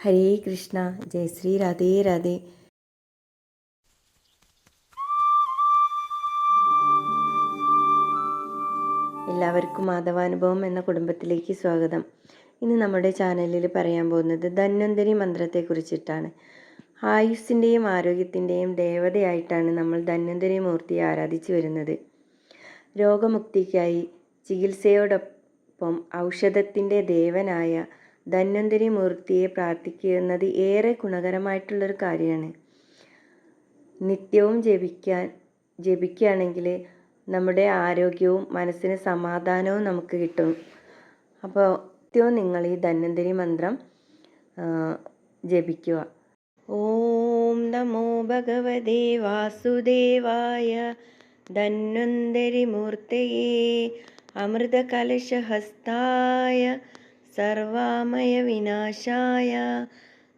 ഹരേ കൃഷ്ണ. ജയ ശ്രീ രാധേ രാധേ. എല്ലാവർക്കും മാധവാനുഭവം എന്ന കുടുംബത്തിലേക്ക് സ്വാഗതം. ഇന്ന് നമ്മുടെ ചാനലിൽ പറയാൻ പോകുന്നത് ധന്വന്തരി മന്ത്രത്തെക്കുറിച്ചിട്ടാണ്. ആയുസ്സിൻ്റെയും ആരോഗ്യത്തിൻ്റെയും ദേവതയായിട്ടാണ് നമ്മൾ ധന്വന്തരി മൂർത്തിയെ ആരാധിച്ചു വരുന്നത്. രോഗമുക്തിക്കായി ചികിത്സയോടൊപ്പം ഔഷധത്തിൻ്റെ ദേവനായ ധന്വന്തരി മൂർത്തിയെ പ്രാർത്ഥിക്കുന്നത് ഏറെ ഗുണകരമായിട്ടുള്ളൊരു കാര്യമാണ്. നിത്യവും ജപിക്കുകയാണെങ്കിൽ നമ്മുടെ ആരോഗ്യവും മനസ്സിന് സമാധാനവും നമുക്ക് കിട്ടും. അപ്പോൾ നിത്യവും നിങ്ങൾ ഈ ധന്വന്തരി മന്ത്രം ജപിക്കുക. ഓം നമോ ഭഗവതേ വാസുദേവായ ധന്വന്തരി മൂർത്തയേ അമൃതകലശഹസ്തായ സർവാമയ വിനാശായ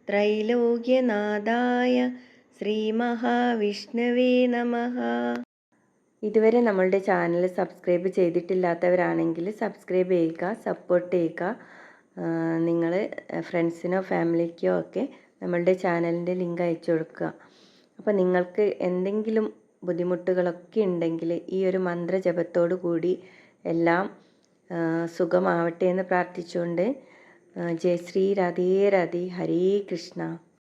ത്രൈലോക്യനാഥായ ശ്രീ മഹാവിഷ്ണവേ നമഃ. ഇതുവരെ നമ്മളുടെ ചാനൽ സബ്സ്ക്രൈബ് ചെയ്തിട്ടില്ലാത്തവരാണെങ്കിൽ സബ്സ്ക്രൈബ് ചെയ്യുക, സപ്പോർട്ട് ചെയ്യുക. നിങ്ങൾ ഫ്രണ്ട്സിനോ ഫാമിലിക്കോ ഒക്കെ നമ്മളുടെ ചാനലിൻ്റെ ലിങ്ക് അയച്ചു കൊടുക്കുക. അപ്പോൾ നിങ്ങൾക്ക് എന്തെങ്കിലും ബുദ്ധിമുട്ടുകളൊക്കെ ഉണ്ടെങ്കിൽ ഈ ഒരു മന്ത്രജപത്തോടു കൂടി എല്ലാം സുഖമാവട്ടെ എന്ന് പ്രാർത്ഥിച്ചുകൊണ്ട് ജയ ശ്രീ രാധേ രാധേ. ഹരേ കൃഷ്ണ.